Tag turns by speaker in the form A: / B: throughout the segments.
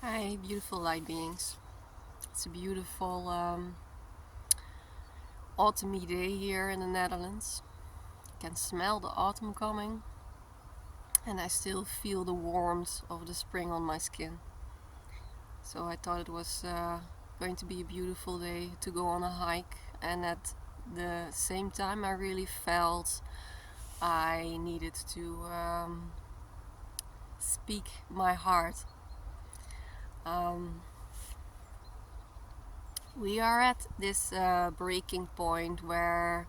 A: Hi, beautiful light beings. It's a beautiful autumny day here in the Netherlands. I can smell the autumn coming, and I still feel the warmth of the spring on my skin. So I thought it was going to be a beautiful day to go on a hike, and at the same time, I really felt I needed to speak my heart. Um, We are at this breaking point where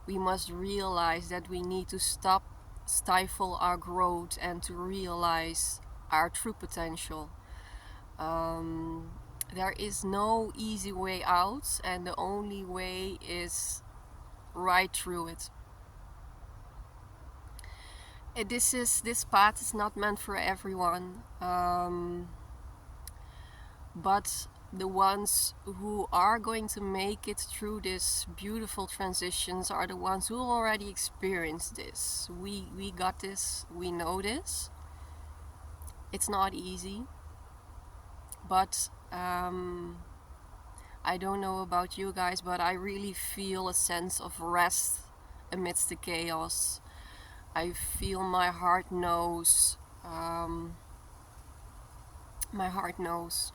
A: we must realize that we need to stop stifle our growth and to realize our true potential. Um, there is no easy way out, and the only way is right through it. This path is not meant for everyone. But the ones who are going to make it through this beautiful transitions are the ones who already experienced this. We got this, we know this. It's not easy, but I don't know about you guys, but I really feel a sense of rest amidst the chaos. I feel my heart knows. My heart knows.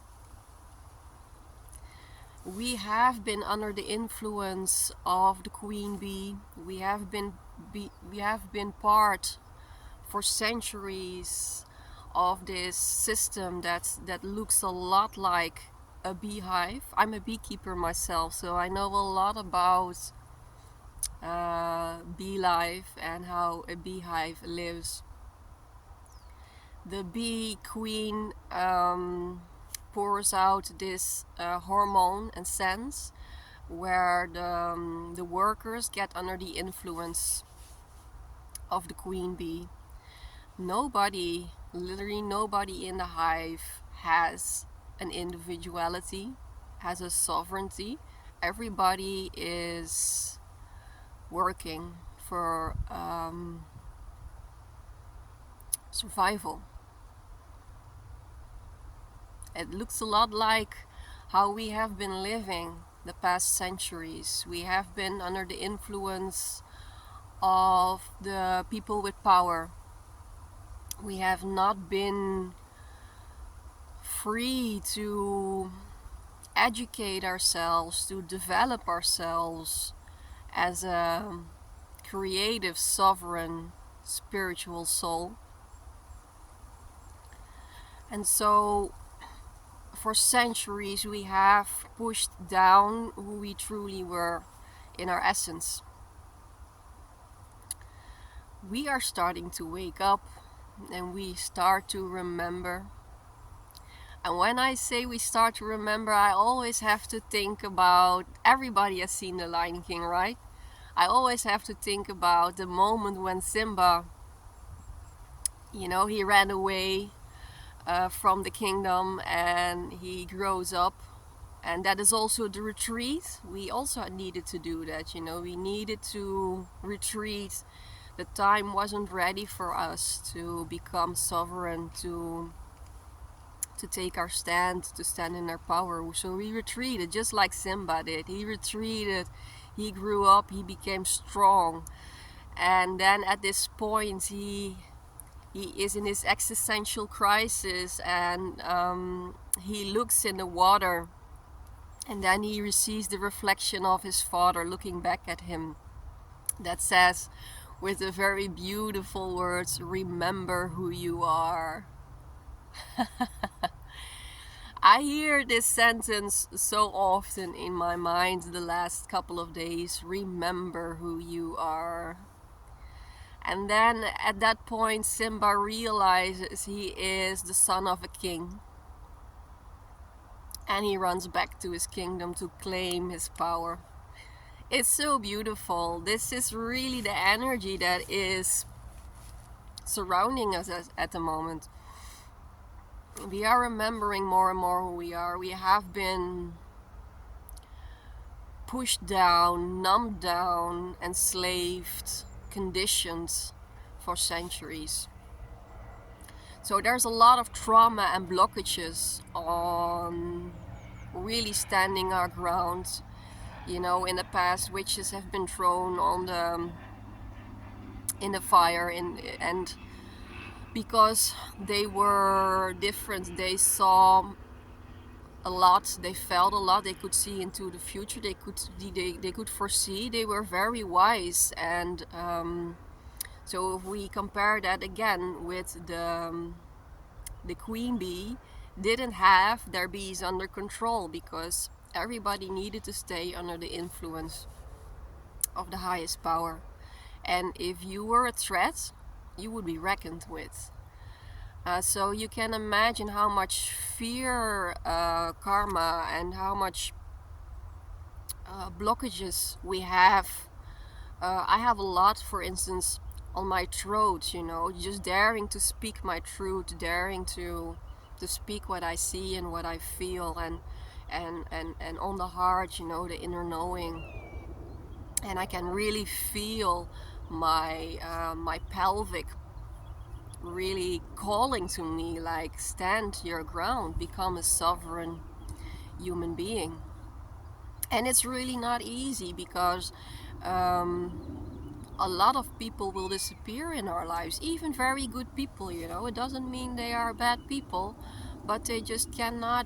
A: We have been under the influence of the queen bee. We have been part for centuries of this system that looks a lot like a beehive. I'm a beekeeper myself, so I know a lot about bee life and how a beehive lives. The bee queen pours out this hormone and sense where the workers get under the influence of the queen bee. Nobody, literally nobody in the hive has an individuality, has a sovereignty. Everybody is working for survival. It looks a lot like how we have been living the past centuries. We have been under the influence of the people with power. We have not been free to educate ourselves, to develop ourselves as a creative, sovereign, spiritual soul. And so for centuries we have pushed down who we truly were in our essence. We are starting to wake up and we start to remember. And when I say we start to remember, I always have to think about, everybody has seen The Lion King, right? I always have to think about the moment when Simba, he ran away from the kingdom and he grows up. And that is also the retreat. We also needed to do that, we needed to retreat. The time wasn't ready for us to become sovereign, to take our stand, to stand in our power. So we retreated, just like Simba did. He retreated, he grew up, he became strong. And then at this point, he is in his existential crisis, and he looks in the water, and then he receives the reflection of his father looking back at him, that says with the very beautiful words, "Remember who you are." I hear this sentence so often in my mind the last couple of days. Remember who you are. And then at that point, Simba realizes he is the son of a king. And he runs back to his kingdom to claim his power. It's so beautiful. This is really the energy that is surrounding us at the moment. We are remembering more and more who we are. We have been pushed down, numbed down, enslaved, conditioned for centuries. So there's a lot of trauma and blockages on really standing our ground. You know, in the past, witches have been thrown on the in the fire, and because they were different, they saw a lot, they felt a lot, they could see into the future, they could foresee, they were very wise. And so if we compare that again with the queen bee, didn't have their bees under control because everybody needed to stay under the influence of the highest power. And if you were a threat, you would be reckoned with. So you can imagine how much fear, karma, and how much blockages we have. I have a lot, for instance, on my throat, you know, just daring to speak my truth, daring to speak what I see and what I feel, and on the heart, you know, the inner knowing. And I can really feel my pelvic really calling to me, like, stand your ground, become a sovereign human being. And it's really not easy because a lot of people will disappear in our lives, even very good people, you know. It doesn't mean they are bad people, but they just cannot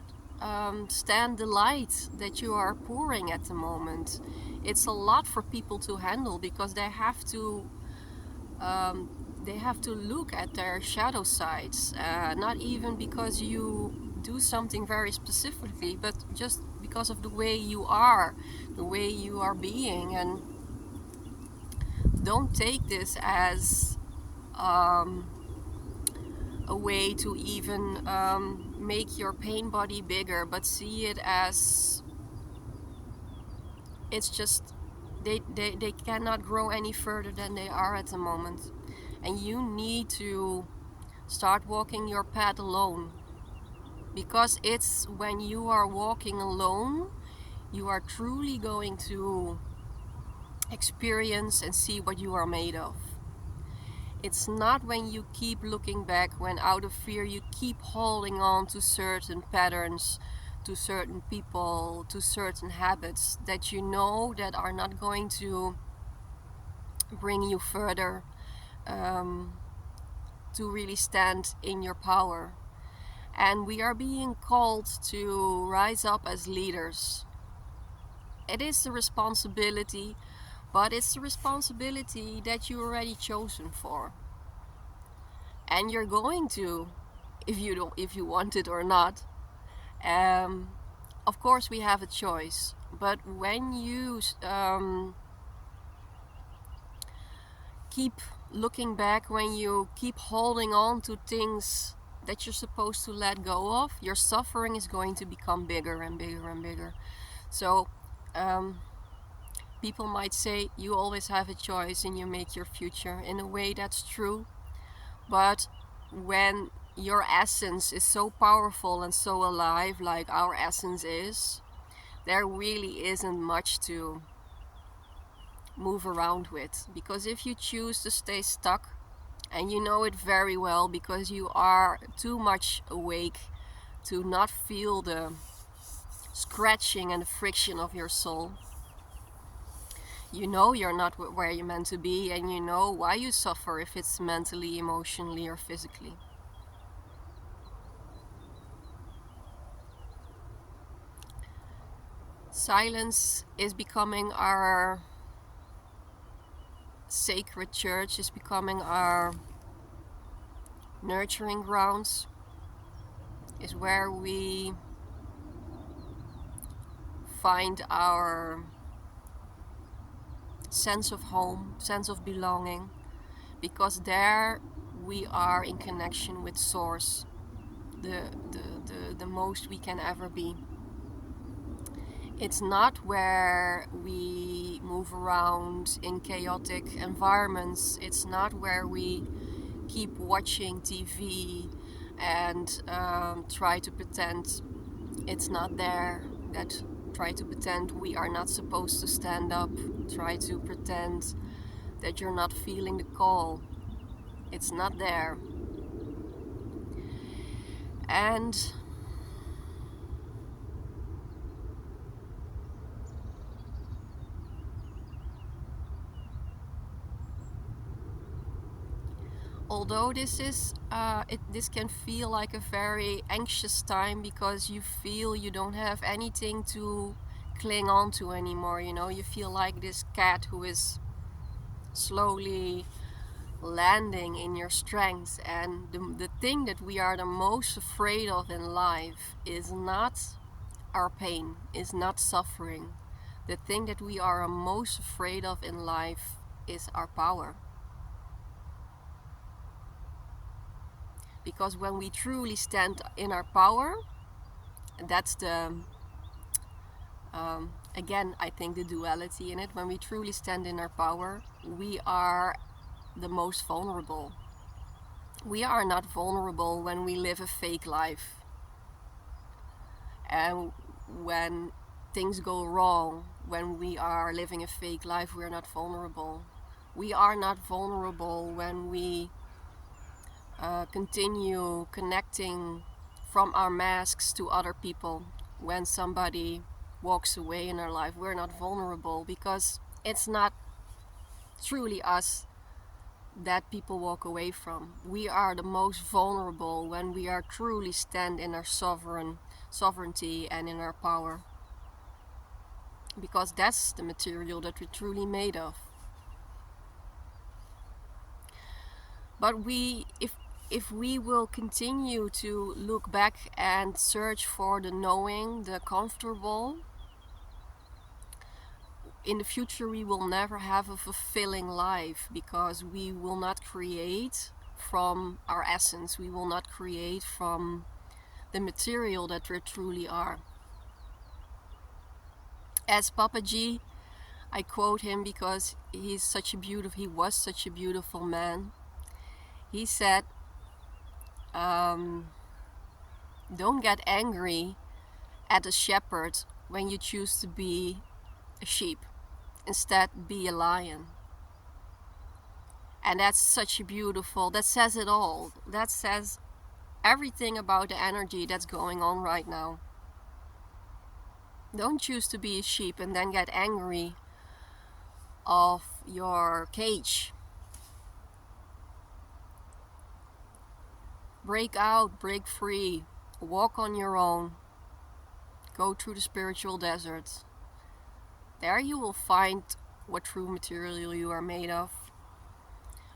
A: stand the light that you are pouring at the moment. It's a lot for people to handle because they have to look at their shadow sides, not even because you do something very specifically, but just because of the way you are being. And don't take this as a way to even make your pain body bigger, but see it as it's just they cannot grow any further than they are at the moment. And you need to start walking your path alone, because it's when you are walking alone you are truly going to experience and see what you are made of. It's not when you keep looking back, when out of fear you keep holding on to certain patterns, to certain people, to certain habits that you know that are not going to bring you further, to really stand in your power. And we are being called to rise up as leaders. It is a responsibility, but it's a responsibility that you already chosen for. And you're going to, if you want it or not. Of course we have a choice, but when you keep looking back, when you keep holding on to things that you're supposed to let go of, your suffering is going to become bigger and bigger and bigger. So people might say you always have a choice and you make your future. In a way, that's true. But when your essence is so powerful and so alive, like our essence is, there really isn't much to move around with. Because if you choose to stay stuck, and you know it very well because you are too much awake to not feel the scratching and the friction of your soul, you know you're not where you're meant to be, and you know why you suffer, if it's mentally, emotionally, or physically. Silence is becoming our sacred church, is becoming our nurturing grounds, is where we find our sense of home, sense of belonging, because there we are in connection with Source, the most we can ever be. It's not where we move around in chaotic environments. It's not where we keep watching TV and try to pretend it's not there, that try to pretend we are not supposed to stand up, try to pretend that you're not feeling the call. It's not there. And although this can feel like a very anxious time, because you feel you don't have anything to cling on to anymore, you know, you feel like this cat who is slowly landing in your strength. And the thing that we are the most afraid of in life is not our pain, is not suffering. The thing that we are most afraid of in life is our power. Because when we truly stand in our power, that's the again, I think the duality in it. When we truly stand in our power, we are the most vulnerable. We are not vulnerable when we live a fake life. And when things go wrong, when we are living a fake life, we're not vulnerable. We are not vulnerable when we continue connecting from our masks to other people. When somebody walks away in our life, we're not vulnerable, because it's not truly us that people walk away from. We are the most vulnerable when we are truly stand in our sovereignty and in our power, because that's the material that we're truly made of. But if we will continue to look back and search for the knowing, the comfortable, in the future we will never have a fulfilling life, because we will not create from our essence, we will not create from the material that we truly are. As Papaji, I quote him because he was such a beautiful man. He said, don't get angry at a shepherd when you choose to be a sheep. Instead, be a lion. And that's such a beautiful, that says it all. That says everything about the energy that's going on right now. Don't choose to be a sheep and then get angry of your cage. Break out, break free, walk on your own, go through the spiritual desert. There you will find what true material you are made of.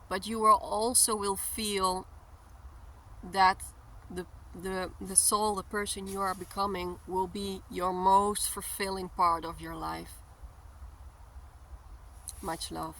A: But you will also will feel that the soul, the person you are becoming, will be your most fulfilling part of your life. Much love.